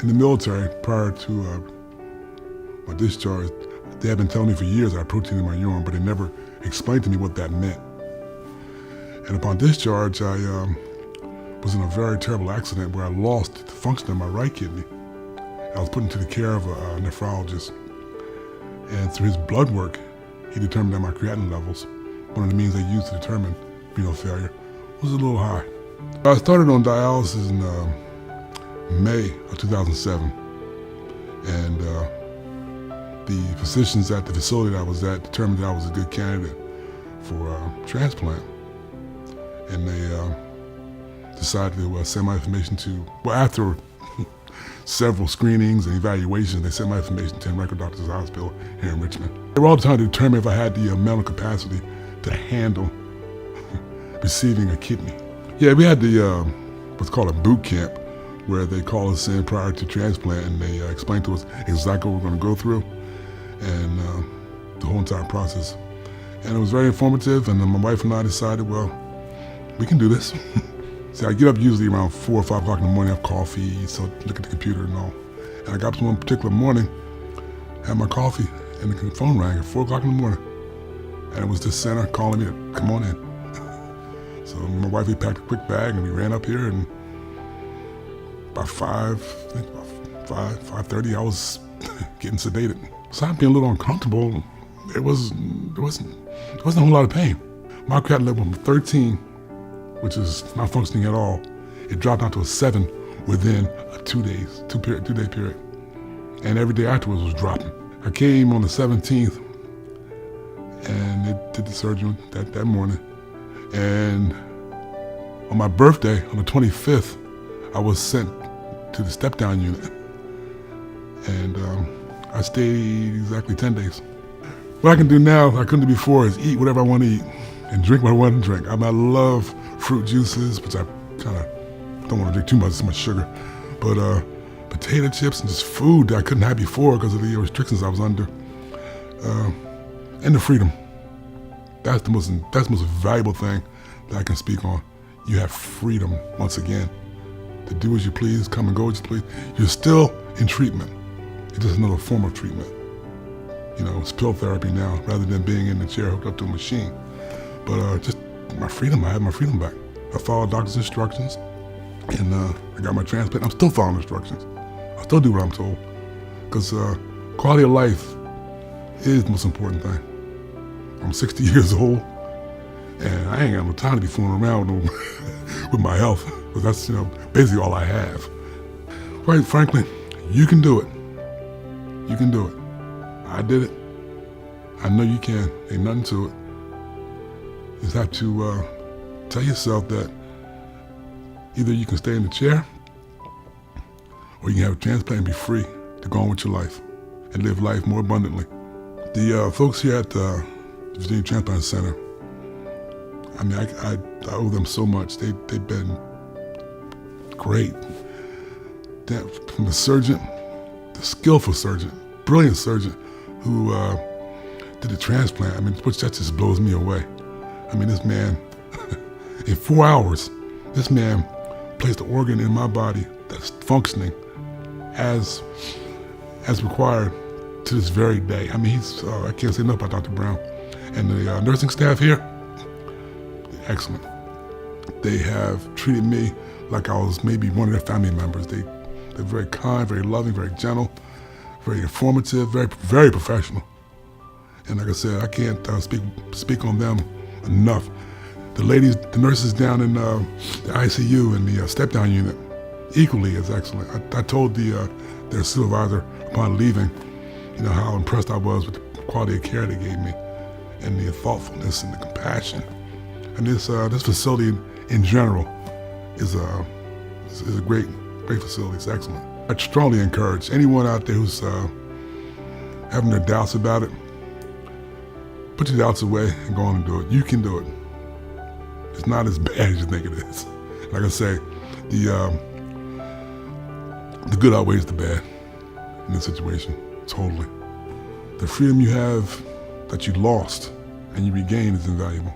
In the military, prior to my discharge, they had been telling me for years I had protein in my urine, but they never explained to me what that meant. And upon discharge, I was in a very terrible accident where I lost the function of my right kidney. I was put into the care of a nephrologist. And through his blood work, he determined that my creatinine levels, one of the means they use to determine renal failure, was a little high. I started on dialysis in May of 2007. And the physicians at the facility that I was at determined that I was a good candidate for transplant. And they decided to send my information to, well, after several screenings and evaluations, they sent my information to Henrico Doctors Hospital here in Richmond. They were all trying to determine if I had the mental capacity to handle receiving a kidney. Yeah, we had the what's called a boot camp, where they call us in prior to transplant and they explain to us exactly what we're going to go through and the whole entire process. And it was very informative, and then my wife and I decided, well, we can do this. See, I get up usually around 4 or 5 o'clock in the morning, have coffee, so look at the computer and all. And I got up one particular morning, had my coffee, and the phone rang at 4 o'clock in the morning. And it was the center calling me to come on in. So my wife, we packed a quick bag and we ran up here, and by 5:30, I was getting sedated. So I'd be a little uncomfortable. There wasn't a whole lot of pain. My creatinine level from 13, which is not functioning at all, it dropped down to a 7 within a 2 day period. And every day afterwards was dropping. I came on the 17th and they did the surgery that morning. And on my birthday, on the 25th, I was sent to the step-down unit. And I stayed exactly 10 days. What I can do now, I couldn't do before, is eat whatever I want to eat and drink what I want to drink. I love fruit juices, which I kind of don't want to drink too much, so much sugar. But potato chips and just food that I couldn't have before because of the restrictions I was under. And the freedom. That's the most valuable thing that I can speak on. You have freedom, once again, to do as you please, come and go as you please. You're still in treatment. It's just another form of treatment. You know, it's pill therapy now, rather than being in the chair hooked up to a machine. But just my freedom, I had my freedom back. I followed doctor's instructions, and I got my transplant. I'm still following instructions. I still do what I'm told, because quality of life is the most important thing. I'm 60 years old, and I ain't got no time to be fooling around with my health, because that's basically all I have. Quite frankly, you can do it. You can do it. I did it. I know you can. Ain't nothing to it. You just have to tell yourself that either you can stay in the chair or you can have a transplant and be free to go on with your life and live life more abundantly. The folks here at the Virginia Transplant Center, I mean, I owe them so much. They've been great. From the surgeon, the skillful surgeon, brilliant surgeon who did the transplant, I mean, which that just blows me away. I mean, this man, in 4 hours, this man placed an organ in my body that's functioning as required to this very day. I mean, I can't say enough about Dr. Brown. And the nursing staff here, excellent. They have treated me like I was maybe one of their family members. They're very kind, very loving, very gentle, very informative, very, very professional. And like I said, I can't speak on them enough. The nurses down in the ICU and the step-down unit, equally as excellent. I told their supervisor upon leaving, how impressed I was with the quality of care they gave me, and the thoughtfulness and the compassion. And this facility in general is a great facility. It's excellent. I strongly encourage anyone out there who's having their doubts about it, put your doubts away and go on and do it. You can do it. It's not as bad as you think it is. Like I say, the good outweighs the bad in this situation, totally. The freedom you have that you lost and you regain is invaluable.